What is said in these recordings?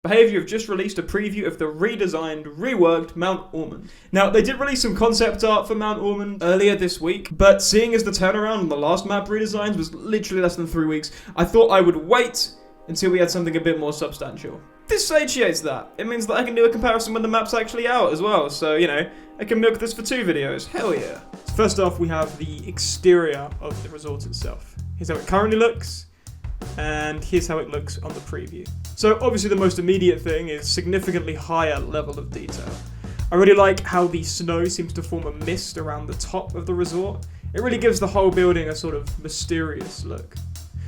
Behaviour have just released a preview of the redesigned, reworked Mt Ormond. Now, they did release some concept art for Mt Ormond earlier this week, but seeing as the turnaround on the last map redesigns was literally less than 3 weeks, I thought I would wait until we had something a bit more substantial. This satiates that. It means that I can do a comparison when the map's actually out as well, so, you know, I can milk this for 2 videos. Hell yeah. So first off, we have the exterior of the resort itself. Here's how it currently looks, and here's how it looks on the preview. So obviously the most immediate thing is significantly higher level of detail. I really like how the snow seems to form a mist around the top of the resort. It really gives the whole building a sort of mysterious look.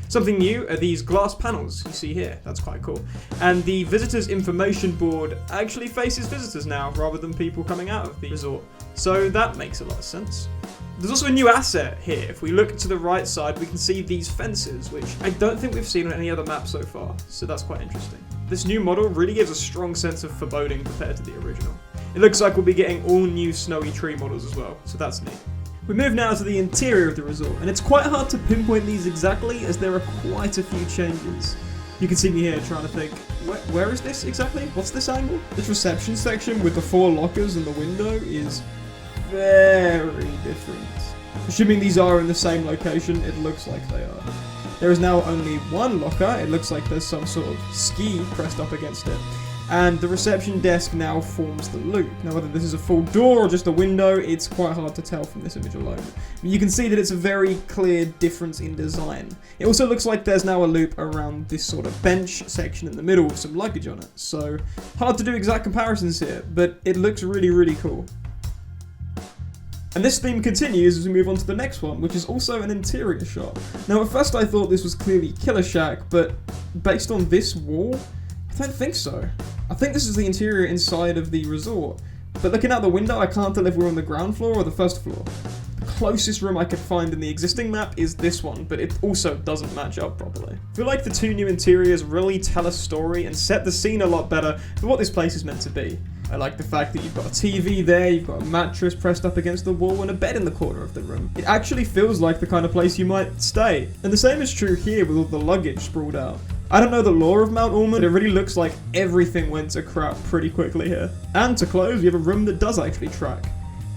Something new are these glass panels you see here. That's quite cool. And the visitors information board actually faces visitors now rather than people coming out of the resort. So that makes a lot of sense. There's also a new asset here. If we look to the right side, we can see these fences, which I don't think we've seen on any other map so far, so that's quite interesting. This new model really gives a strong sense of foreboding compared to the original. It looks like we'll be getting all new snowy tree models as well, so that's neat. We move now to the interior of the resort, and it's quite hard to pinpoint these exactly as there are quite a few changes. You can see me here trying to think, where is this exactly? What's this angle? This reception section with the 4 lockers and the window is very different. Assuming these are in the same location, it looks like they are. There is now only 1 locker. It looks like there's some sort of ski pressed up against it. And the reception desk now forms the loop. Now whether this is a full door or just a window, it's quite hard to tell from this image alone. But you can see that it's a very clear difference in design. It also looks like there's now a loop around this sort of bench section in the middle with some luggage on it. So hard to do exact comparisons here, but it looks really, really cool. And this theme continues as we move on to the next one, which is also an interior shot. Now at first I thought this was clearly Killer Shack, but based on this wall, I don't think so. I think this is the interior inside of the resort, but looking out the window I can't tell if we're on the ground floor or the first floor. The closest room I could find in the existing map is this one, but it also doesn't match up properly. I feel like the 2 new interiors really tell a story and set the scene a lot better for what this place is meant to be. I like the fact that you've got a TV there, you've got a mattress pressed up against the wall and a bed in the corner of the room. It actually feels like the kind of place you might stay. And the same is true here with all the luggage sprawled out. I don't know the lore of Mt Ormond, but it really looks like everything went to crap pretty quickly here. And to close, we have a room that does actually track.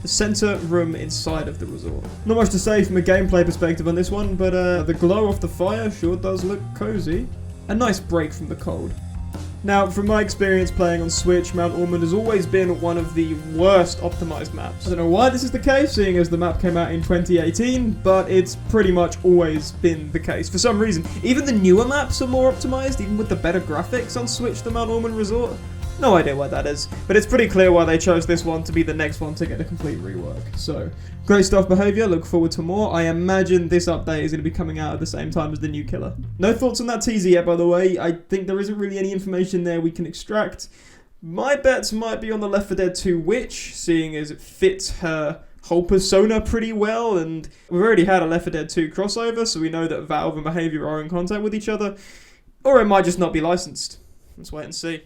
The center room inside of the resort. Not much to say from a gameplay perspective on this one, but the glow off the fire sure does look cozy. A nice break from the cold. Now, from my experience playing on Switch, Mt Ormond has always been one of the worst optimized maps. I don't know why this is the case, seeing as the map came out in 2018, but it's pretty much always been the case. For some reason, even the newer maps are more optimized, even with the better graphics on Switch than Mt Ormond Resort. No idea why that is, but it's pretty clear why they chose this one to be the next one to get a complete rework. So, great stuff, Behaviour. Look forward to more. I imagine this update is going to be coming out at the same time as the new killer. No thoughts on that teaser yet, by the way. I think there isn't really any information there we can extract. My bets might be on the Left 4 Dead 2 Witch, seeing as it fits her whole persona pretty well, and we've already had a Left 4 Dead 2 crossover, so we know that Valve and Behaviour are in contact with each other. Or it might just not be licensed. Let's wait and see.